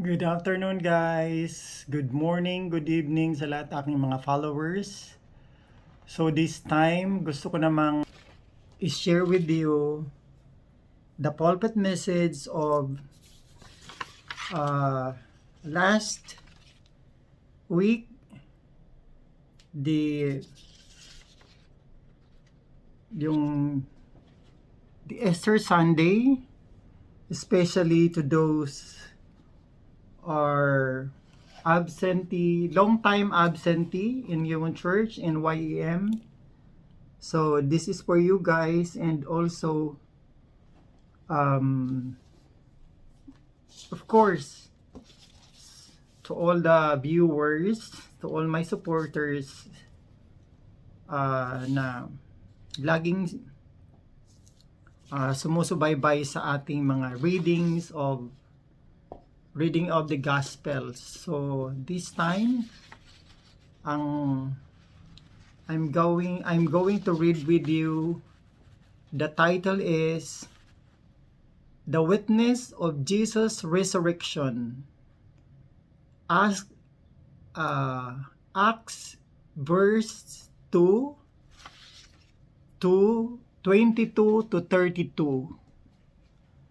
Good afternoon guys. Good morning, good evening sa lahat aking mga followers. So this time, gusto ko namang i-share with you the pulpit message of uh, last week, the yung the Easter Sunday, especially to those are long time absentee in Human Church in YEM. So this is for you guys, and also um, of course to all the viewers, to all my supporters na laging sumusubaybay sa ating mga reading of the Gospels. So this time ang I'm going to read with you. The title is The Witness of Jesus' Resurrection. Acts verse 2 to 22 to 32.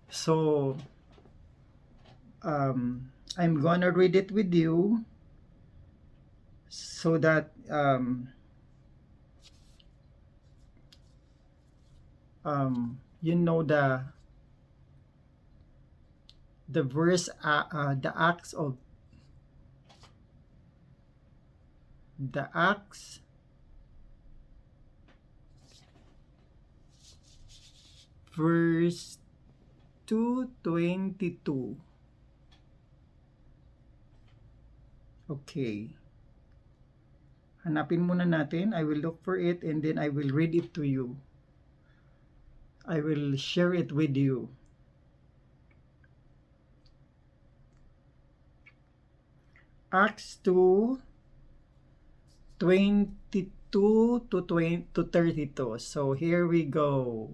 So I'm gonna read it with you so that you know the verse, the Acts verse 2:22. Okay. Hanapin muna natin. I will look for it and then I will read it to you. I will share it with you. Acts 2:22 to 32. So here we go.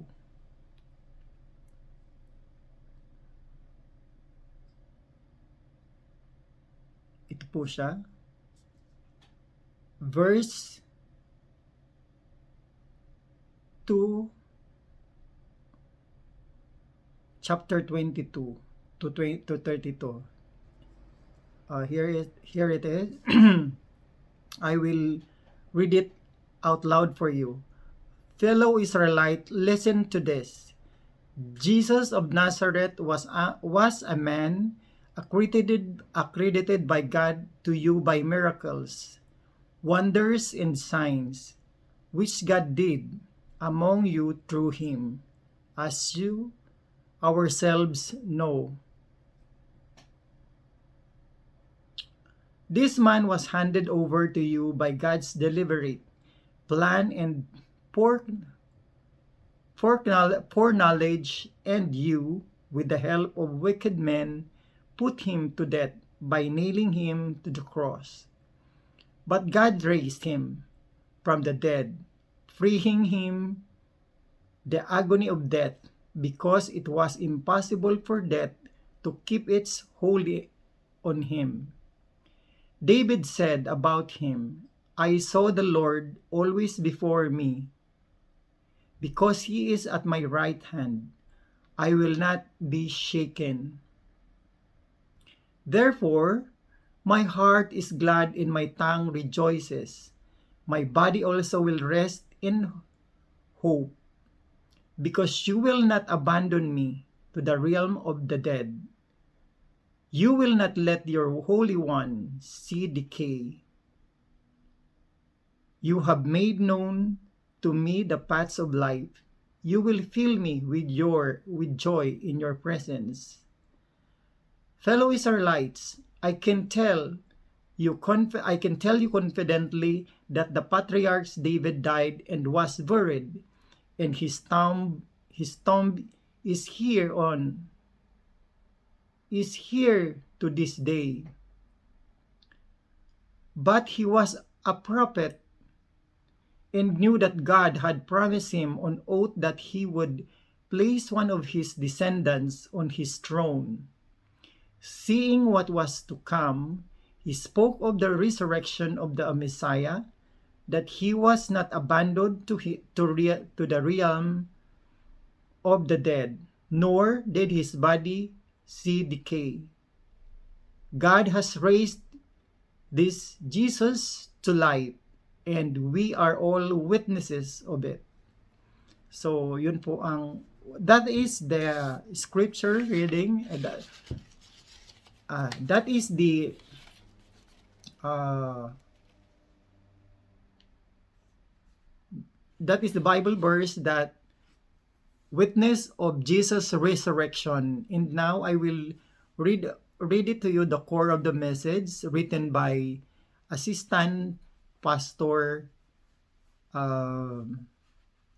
Ito po siya. Verse 2, chapter 22 to 32. Here it is. I will read it out loud for you. Fellow Israelite, listen to this. Jesus of Nazareth was a man accredited by God to you by miracles, wonders, and signs, which God did among you through him, as you ourselves know. This man was handed over to you by God's deliberate plan and foreknowledge, and you, with the help of wicked men, put him to death by nailing him to the cross. But God raised him from the dead, freeing him the agony of death, because it was impossible for death to keep its hold on him. David said about him, I saw the Lord always before me. Because he is at my right hand, I will not be shaken. Therefore, my heart is glad and my tongue rejoices. My body also will rest in hope, because you will not abandon me to the realm of the dead. You will not let your Holy One see decay. You have made known to me the paths of life. You will fill me with joy in your presence. Fellow Israelites, I can tell you confidently that the patriarchs David died and was buried, and his tomb is here to this day. But he was a prophet and knew that God had promised him on oath that he would place one of his descendants on his throne. Seeing what was to come, he spoke of the resurrection of the Messiah, that he was not abandoned to the realm of the dead, nor did his body see decay. God has raised this Jesus to life, and we are all witnesses of it. So, yun po that is the scripture reading. That is the Bible verse that witness of Jesus' resurrection. And now I will read it to you, the core of the message, written by Assistant Pastor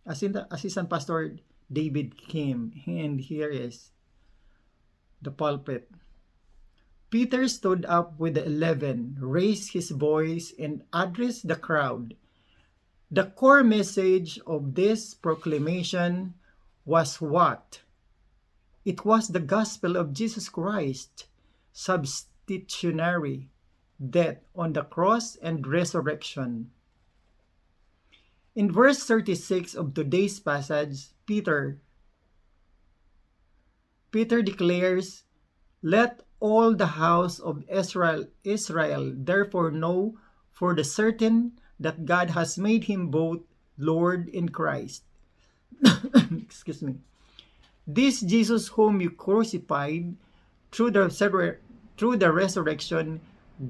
Assistant Pastor David Kim. And here is the pulpit. Peter stood up with the 11, raised his voice, and addressed the crowd. The core message of this proclamation was what? It was the gospel of Jesus Christ, substitutionary death on the cross and resurrection. In verse 36 of today's passage, Peter declares, "Let all the house of Israel therefore know for the certain that God has made him both Lord and Christ." Excuse me. This Jesus whom you crucified, through the resurrection,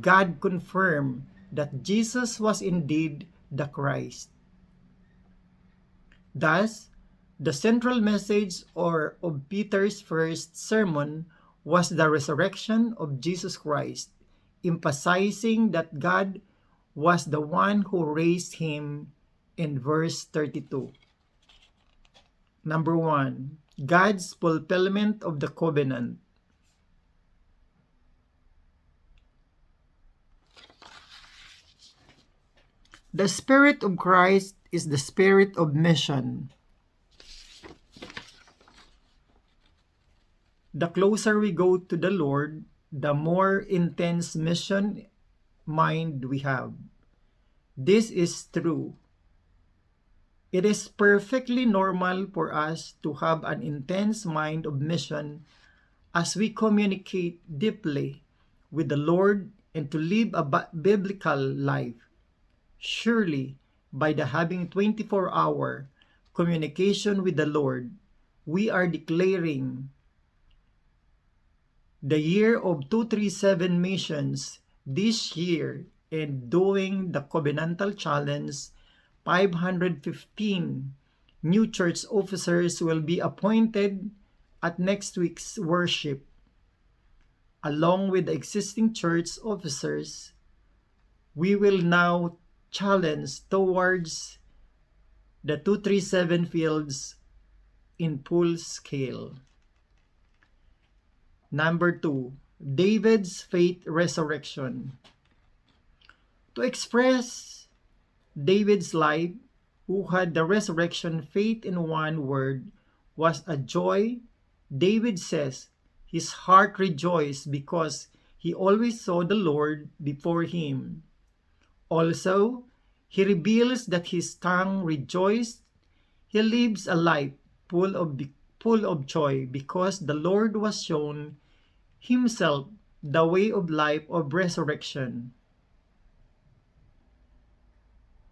God confirmed that Jesus was indeed the Christ. Thus, the central message of Peter's first sermon was the resurrection of Jesus Christ, emphasizing that God was the one who raised him in verse 32. Number 1, God's fulfillment of the covenant. The Spirit of Christ is the spirit of mission. The closer we go to the Lord, the more intense mission mind we have. This is true. It is perfectly normal for us to have an intense mind of mission as we communicate deeply with the Lord and to live a biblical life. Surely, by the having 24-hour communication with the Lord, we are declaring the year of 237 missions this year and doing the covenantal challenge. 515 new church officers will be appointed at next week's worship. Along with the existing church officers, we will now challenge towards the 237 fields in full scale. Number 2, David's faith resurrection. To express David's life, who had the resurrection faith in one word, was a joy. David says his heart rejoiced because he always saw the Lord before him. Also, he reveals that his tongue rejoiced. He lives a life full of joy because the Lord was shown himself the way of life of resurrection.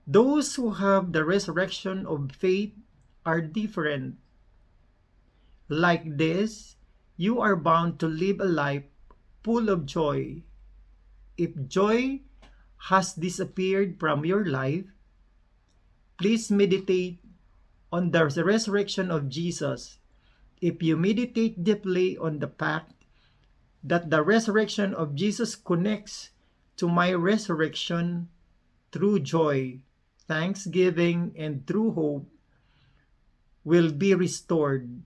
Those who have the resurrection of faith are different. Like this, you are bound to live a life full of joy. If joy has disappeared from your life, please meditate on the resurrection of Jesus. If you meditate deeply on the fact that the resurrection of Jesus connects to my resurrection through joy, thanksgiving, and through hope, will be restored.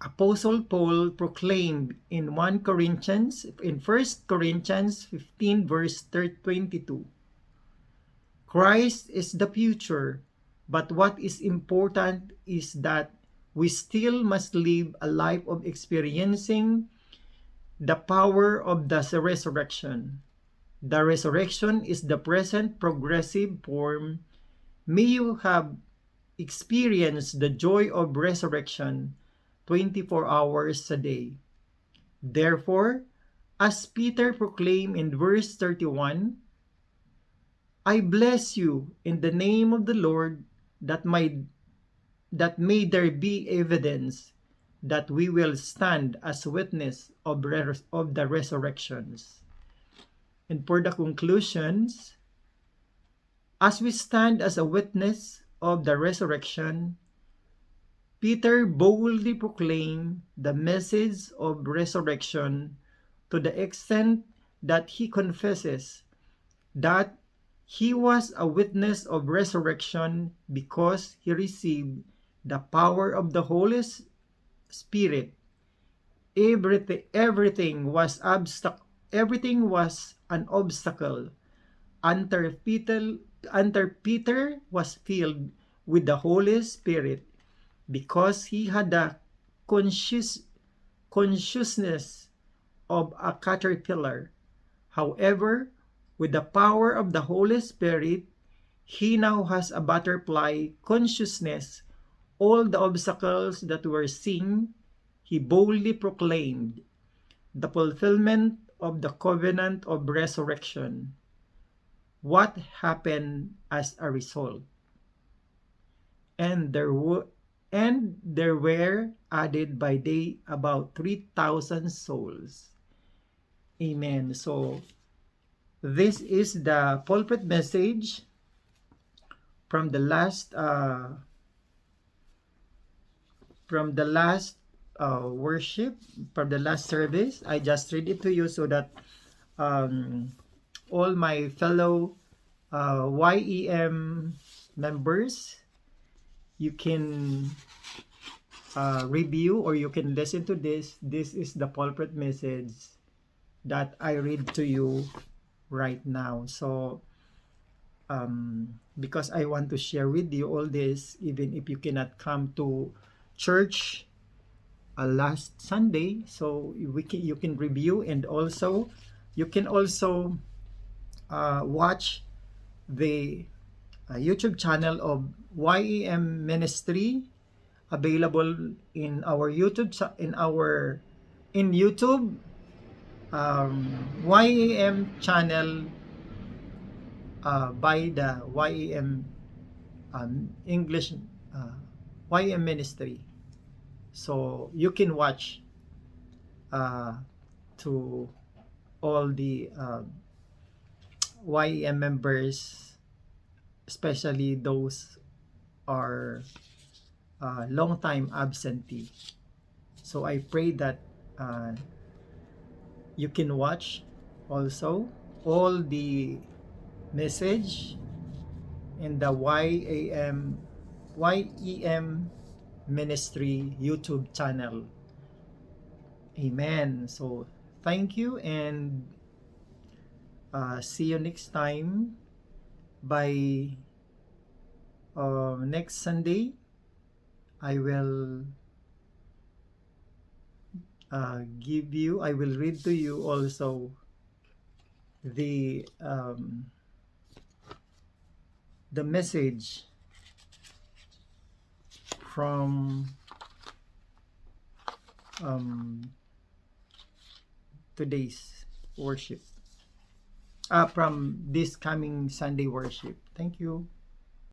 Apostle Paul proclaimed in 1 Corinthians 15 verse 22, Christ is the future, but what is important is that we still must live a life of experiencing the power of the resurrection. The resurrection is the present progressive form. May you have experienced the joy of resurrection 24 hours a day. Therefore, as Peter proclaimed in verse 31, I bless you in the name of the Lord, that may there be evidence that we will stand as witness of the resurrections. And for the conclusions, as we stand as a witness of the resurrection, Peter boldly proclaimed the message of resurrection to the extent that he confesses that he was a witness of resurrection because he received the power of the Holy Spirit. Everything was an obstacle until Peter was filled with the Holy Spirit, because he had the consciousness of a caterpillar. However, with the power of the Holy Spirit, he now has a butterfly consciousness. All the obstacles that were seen, he boldly proclaimed the fulfillment of the covenant of resurrection. What happened as a result? And there were added by day about 3,000 souls. Amen. So this is the pulpit message from the last worship, from the last service. I just read it to you so that all my fellow YEM members, you can review or you can listen to this. This is the pulpit message that I read to you right now. So because I want to share with you all this, even if you cannot come to church last Sunday, so you can review, and also you can also watch the YouTube channel of YEM Ministry, available in our YouTube YEM channel by the YEM English YEM Ministry. So you can watch to all the YEM members, especially those are long time absentee. So I pray that you can watch also all the message in the YEM Ministry YouTube channel. Amen. So thank you, and see you next time. By next Sunday, I will I will read to you also the message from today's worship, from this coming Sunday worship. Thank you.